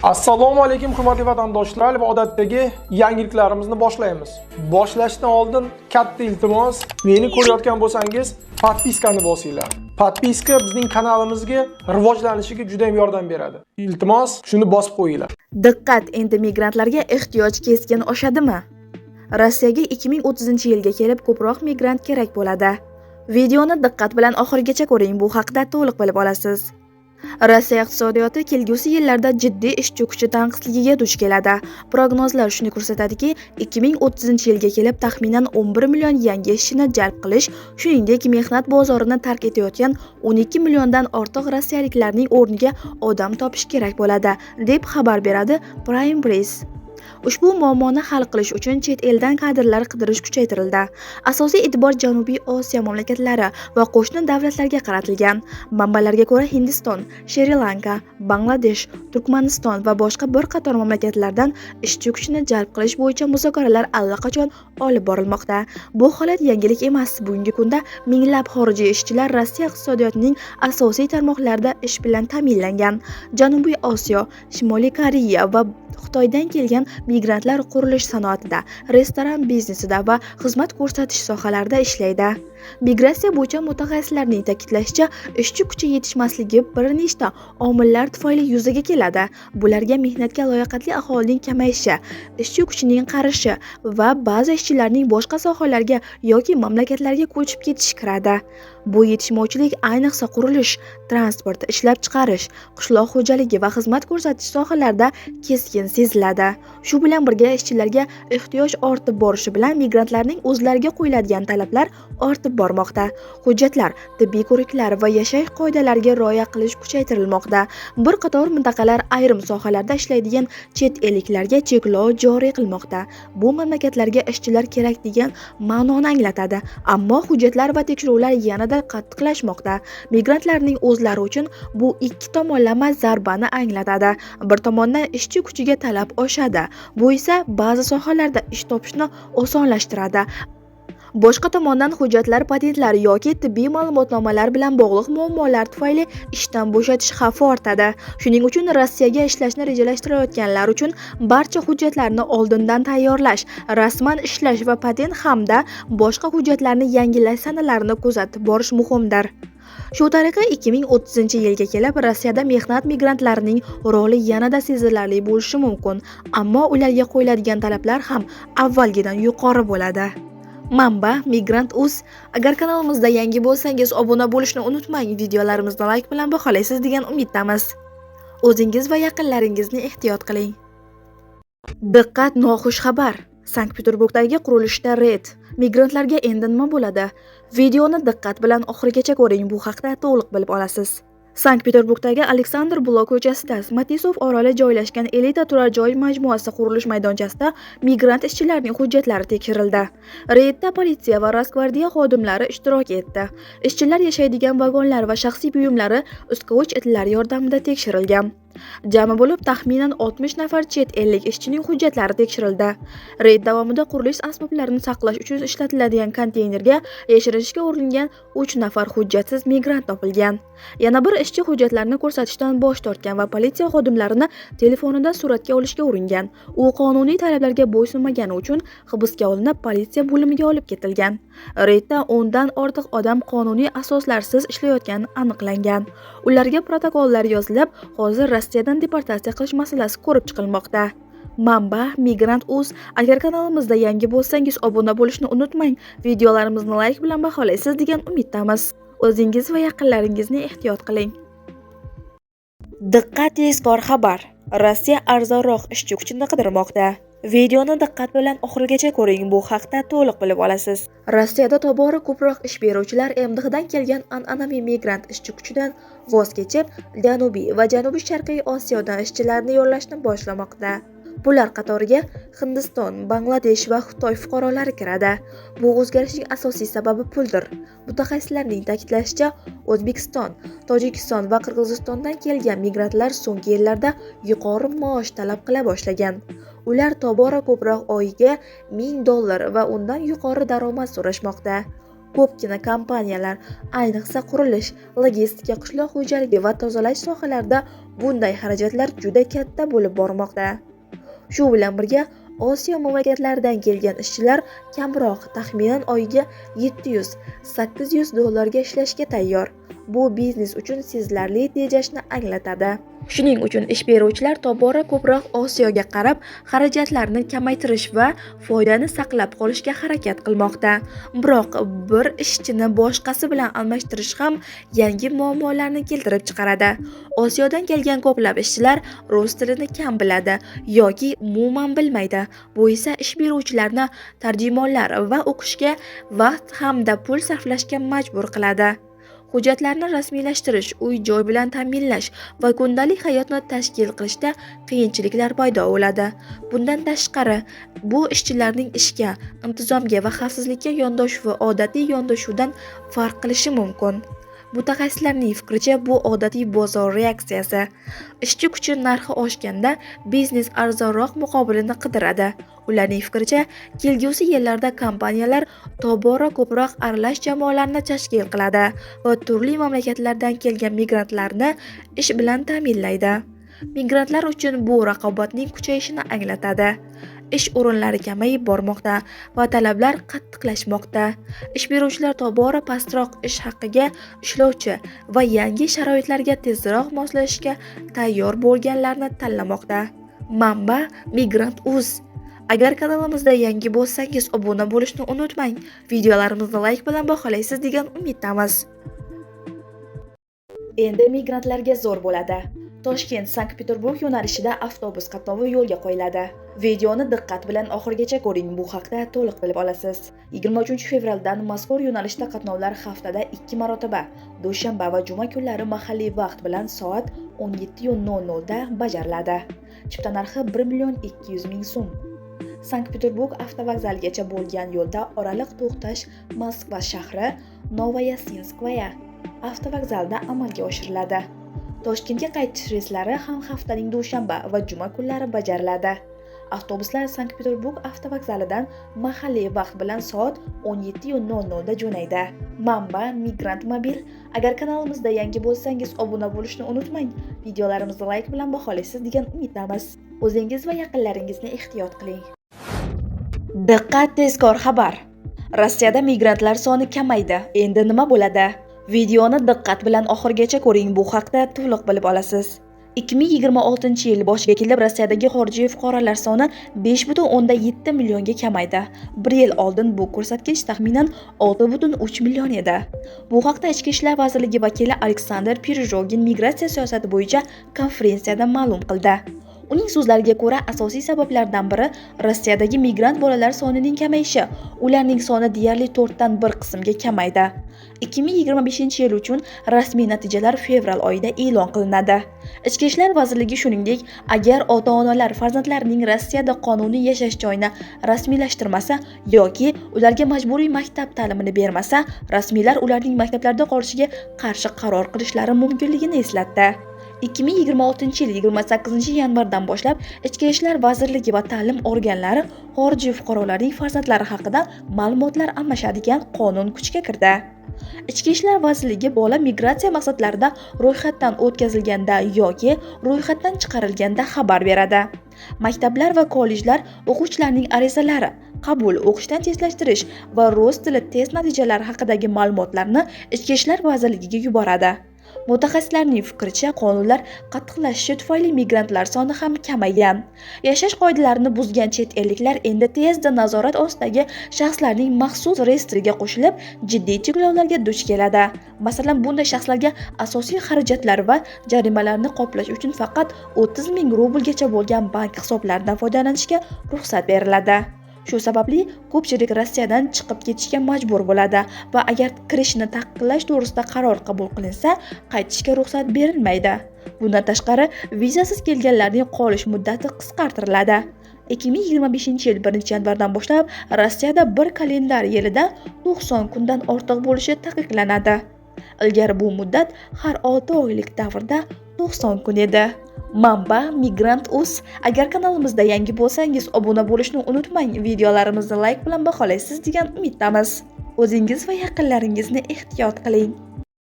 Assalomu alaykum hurmatli vatandoshlar va odatdagi yangiliklarimizni boshlaymiz. Boshlashdan oldin katta iltimos, meni ko'rayotgan bo'lsangiz, podpiskani bosinglar. Podpiska bizning kanalimizga rivojlanishiga juda ham yordam beradi. Iltimos, shuni bosib qo'yinglar. Diqqat, endi migrantlarga ehtiyoj keskin oshadimi? Rossiyaga 2030-yilga kelib ko'proq migrant kerak bo'ladi. Videoni diqqat bilan oxirigacha ko'ring, bu haqda to'liq bilib olasiz. Rossiya iqtisodiyoti kelgusi yillarda jiddiy ishchi kuchi tanqisligiga duch keladi. Prognozlar shuni ko'rsatadiki, 2030-yilga kelib taxminan 11 million yangi ishchini jalb qilish, shuningdek mehnat bozorini tark etayotgan 12 milliondan ortiq rossiyaliklarning o'rniga odam topish kerak bo'ladi, deb xabar beradi Prime Press. Ushbu muammoni hal qilish uchun chet eldan kadrlar qidirish kuchaytirildi. Asosiy e'tibor Janubiy Osiyo mamlakatlari va qo'shni davlatlarga qaratilgan. Manbalarga ko'ra Hindiston, Shri-Lanka, Bangladesh, Turkmaniston va boshqa bir qator mamlakatlardan ishchi kuchini jalb qilish bo'yicha muzokaralar allaqachon olib borilmoqda. Bu holat yangilik emas. Bugungi kunda minglab xorijiy ishchilar Rossiya iqtisodiyotining asosiy tarmoqlarida ish bilan ta'minlangan. Janubiy Osiyo, Shimoliy Koreya va Xitoydan kelgan migrantlar qurilish sanoatida, restoran biznesida va xizmat ko'rsatish sohalarida ishlaydi. Migratsiya bo'yicha mutaxassislarning ta'kidlashicha, ishchi kuchi yetishmasligi bir nechta omillar tufayli yuzaga keladi. Bularga mehnatga loyiqatli aholining kamayishi, ishchi kuchining qarishi va ba'zi ishchilarning boshqa sohalarga yoki mamlakatlarga ko'chib ketishi kiradi. Bu yetishmovchilik ayniqsa qurilish, transport, ishlab chiqarish, qishloq xo'jaligi va xizmat ko'rsatish sohalarida keskin seziladi. Shu bilan birga ishchilarga ehtiyoj ortib borishi bilan migrantlarning o'zlariga qo'yiladigan talablar ortib bormoqda. Hujjatlar, tibbiy ko'riklar va yashash qoidalariga rioya qilish kuchaytirilmoqda. Bir qator mintaqalar ayrim sohalarda ishlaydigan chet elliklarga cheklov joriy qilmoqda. Bu mamlakatlarga ishchilar kerak degan ma'noni anglatadi, ammo hujjatlar va tekshiruvlar yanada qattiqlashmoqda. Migrantlarning o'zlari uchun bu ikki tomonlama zarbani anglatadi. Bir tomondan ishchi kuchiga talab oshadi. Bu esa ba'zi sohalarda ish topishni osonlashtiradi. Boshqa tomondan hujjatlar, patentlar yoki tibbiy ma'lumotnomalar bilan bog'liq muammolar tufayli ishdan bo'shatish xavfi ortadi. Shuning uchun Rossiyaga ishlashni rejalashtirayotganlar uchun barcha hujjatlarni oldindan tayyorlash, rasman ishlash va patent hamda boshqa hujjatlarni yangilash sanalarini kuzatib borish muhimdir. Shu tariqa 2030-yilga kelib Rossiyada mehnat migrantlarining roli yanada sezilarli bo'lishi mumkin, ammo ularga qo'yiladigan talablar ham avvalgidan yuqori bo'ladi. Manba Migrant.uz. Agar kanalimizda yangi bo'lsangiz obuna bo'lishni unutmang, videolarimizni like bilan baholaysiz degan umiddamiz. O'zingiz va yaqinlaringizni ehtiyot qiling. Diqqat, noxush xabar. Sankt-Peterburgdagi qurilishda reyd. Migrantlarga endi nima bo'ladi? Videoni diqqat bilan oxirigacha ko'ring, bu haqda to'liq bilib olasiz. Sankt-Peterburgdagi Aleksandr Blok ko'chasida Smatisov oroli joylashgan elita turar joy majmuasi qurilish maydonchasida migrant ishchilarning hujjatlari tekshirildi. Reydda politsiya va Rosgvardiya xodimlari ishtirok etdi. Ishchilar yashaydigan vagonlar va shaxsiy buyumlari ustkovich itlar yordamida tekshirilgan. Jami bo'lib taxminan 60 nafar chet ellik ishchining hujjatlari tekshirildi. Reyd davomida qurilish asboblarini saqlash uchun ishlatiladigan konteynerga yashirinishga uringan 3 nafar hujjatsiz migrant topilgan. Yana bir ishchi hujjatlarni ko'rsatishdan bosh tortgan va politsiya xodimlarini telefonidan suratga olishga uringan. U qonuniy talablarga bo'ysunmagani uchun hibsga olinib, politsiya bo'limiga olib ketilgan. Reydda 10 dan ortiq odam qonuniy asoslarsiz ishlayotgani aniqlangan. Ularga protokollar yozilib, hozir Rossiyadan deportatsiya qilish masalasi ko'rib chiqilmoqda. Manba Migrant.uz. Agar kanalimizda yangi bo'lsangiz obuna bo'lishni unutmang, videolarimizni like bilan baholaysiz degan umiddamiz. O'zingiz va yaqinlaringizni ehtiyot qiling. Diqqat, tezkor xabar. Rossiya arzonroq ishchi kuchini qidirmoqda. Videoni diqqat bilan oxirigacha ko'ring, bu haqda to'liq bilib olasiz. Rossiyada tobora ko'proq ish beruvchilar MDHdan kelgan an'anaviy migrant ishchi kuchidan voz kechib, Janubiy va Janubi-sharqiy Osiyodan ishchilarni yollashni boshlamoqda. Bular qatoriga Hindiston, Bangladesh va Xitoy fuqarolari kiradi. Bu o'zgarishning asosiy sababi puldir. Mutaxassislarning ta'kidlashicha, O'zbekiston, Tojikiston va Qirg'izistondan kelgan migrantlar so'nggi yillarda yuqori maosh talab qila boshlagan. Ular tobora ko'proq oyiga $1000 va undan yuqori daromad so'rashmoqda. Ko'pgina kompaniyalar, ayniqsa qurilish, logistika, qishloq xo'jaligi va tozalash sohalarida bunday xarajatlar juda katta bo'lib bormoqda. Shu bilan birga Osiyo mamlakatlaridan kelgan ishchilar kamroq, taxminan oyiga $700-800 ishlashga tayyor. Bu biznes uchun sezilarli tejashni anglatadi. Shuning uchun ish beruvchilar tobora ko'proq Osiyoga qarab, xarajatlarni kamaytirish va foydani saqlab qolishga harakat qilmoqda. Biroq bir ishchini boshqasi bilan almashtirish ham yangi muammolarni keltirib chiqaradi. Osiyodan kelgan ko'plab ishchilar rus tilini kam biladi yoki umuman bilmaydi. Bu esa ish beruvchilarni tarjimonlar va o'qishga vaqt hamda pul sarflashga majbur qiladi. Hujjatlarni rasmiylashtirish, uy-joy bilan ta'minlash va kundalik hayotni tashkil qilishda qiyinchiliklar paydo bo'ladi. Bundan tashqari, bu ishchilarning ishga, intizomga va xavfsizlikka yondashuvi odatiy yondashuvdan farq qilishi mumkin. Mutaxassislarning fikricha, bu odatiy bozor reaksiyasi. Ishchi kuchi narxi oshganda biznes arzonroq muqobilini qidiradi. Ularning fikricha, kelgusi yillarda kompaniyalar tobora ko'proq aralash jamoalarni tashkil qiladi va turli mamlakatlardan kelgan migrantlarni ish bilan ta'minlaydi. Migrantlar uchun bu raqobatning kuchayishini anglatadi. Ish o'rinlari kamayib bormoqda va talablar qattiqlashmoqda. Ish beruvchilar tobora pastroq ish haqiga ishlovchi va yangi sharoitlarga tezroq moslashishga tayyor bo'lganlarni tanlamoqda. Manba Migrant.uz. Agar kanalimizda yangi bo'lsangiz, obuna bo'lishni unutmang. Videolarimizni layk bilan baholaysiz degan umiddamiz. Endi migrantlarga zo'r bo'ladi. Toshkent-Sankt-Peterburg yo'nalishida avtobus qatnovi yo'lga qo'yiladi. Videoni diqqat bilan oxirigacha ko'ring, bu haqda to'liq bilib olasiz. 23 fevraldan mazkur yo'nalishda qatnovlar haftada 2 marotaba, dushanba va juma kunlari mahalliy vaqt bilan soat 17:00 da bajariladi. Chipta narxi 1.200.000 so'm. Sankt-Peterburg avtovokzaligacha bo'lgan yo'lda oraliq to'xtash Moskva shahri Novoyasinskaya avtovokzalida amalga oshiriladi. Toshkentga qaytish reyslari ham haftaning dushanba va juma kunlari bajariladi. Avtobuslar Sankt-Peterburg avtovokzalidan mahalliy vaqt bilan soat 17:00 da jo'naydi. Manba Migrant Mobil. Agar kanalimizda yangi bo'lsangiz, obuna bo'lishni unutmang. Videolarimizni layk bilan baholaysiz degan umiddamiz. O'zingiz va yaqinlaringizni ehtiyot qiling. Diqqat, tezkor xabar. Rossiyada migrantlar soni kamaydi. Endi nima bo'ladi? Videoni diqqat bilan oxirigacha ko'ring, bu haqda to'liq bilib olasiz. 2026-yil boshiga kelib Rossiyadagi xorijiy fuqarolar soni 5.7 millionga kamaydi. 1 yil oldin bu ko'rsatkich taxminan 6.3 million edi. Bu haqda Ichki ishlar vazirligi vakili Aleksandr Pirojogin migratsiya siyosati bo'yicha konferensiyada ma'lum qildi. Uning so'zlariga ko'ra, asosiy sabablardan biri Rossiyadagi migrant bolalar sonining kamayishi. Ularning soni deyarli 4 dan 1 qismga kamaydi. 2025-yil uchun rasmiy natijalar fevral oyida e'lon qilinadi. Ichki ishlar vazirligi shuningdek, agar ota-onalar farzandlarining Rossiyada qonuniy yashash joyini rasmiylashtirmasa yoki ularga majburiy maktab ta'limini bermasa, rasmiylar ularning maktablarda qolishiga qarshi qaror qilishlari mumkinligini eslatdi. 2026-yil 28-yanvardan boshlab Ichki ishlar vazirligi va ta'lim organlari xorijiy fuqarolarning farzandlari haqida ma'lumotlar almashadigan qonun kuchga kirdi. Ichki ishlar vazirligi bola migratsiya maqsadlarida ro'yxatdan o'tkazilganda yoki ro'yxatdan chiqarilganda xabar beradi. Maktablar va kollejlar o'quvchilarning arizalari, qabul, o'qishdan tezlashtirish va rus tili test natijalari haqidagi ma'lumotlarni Ichki ishlar vazirligiga yuboradi. Mutaxassislarning fikricha, qonunlar qattiqlashishi tufayli migrantlar soni ham kamaygan. Yashash qoidalarini buzgan chet elliklar endi tezda nazorat ostidagi shaxslarning maxsus reyestriga qo'shilib, jiddiy cheklovlarga duch keladi. Masalan, bunday shaxslarga asosiy xarajatlar va jarimalarni qoplash uchun faqat 30.000 rublgacha bo'lgan bank hisoblaridan foydalanishga ruxsat beriladi. Shu sababli ko'pchilik Rossiyadan chiqib ketishga majbur bo'ladi va agar kirishni taqiqlash to'g'risida qaror qabul qilinsa, qaytishga ruxsat berilmaydi. Bundan tashqari, vizasiz kelganlarning qolish muddati qisqartiriladi. 2025-yil 1-yanvardan boshlab Rossiyada bir kalendar yilida 90 kundan ortiq bo'lishi taqiqlanadi. Ilgari bu muddat har 6 oylik davrda 90 kun edi. Manba Migrant.uz. Agar kanalimizda yangi bo'lsangiz, obuna bo'lishni unutmang. Videolarimizni layk bilan baholaysiz degan umiddamiz. O'zingiz va yaqinlaringizni ehtiyot qiling.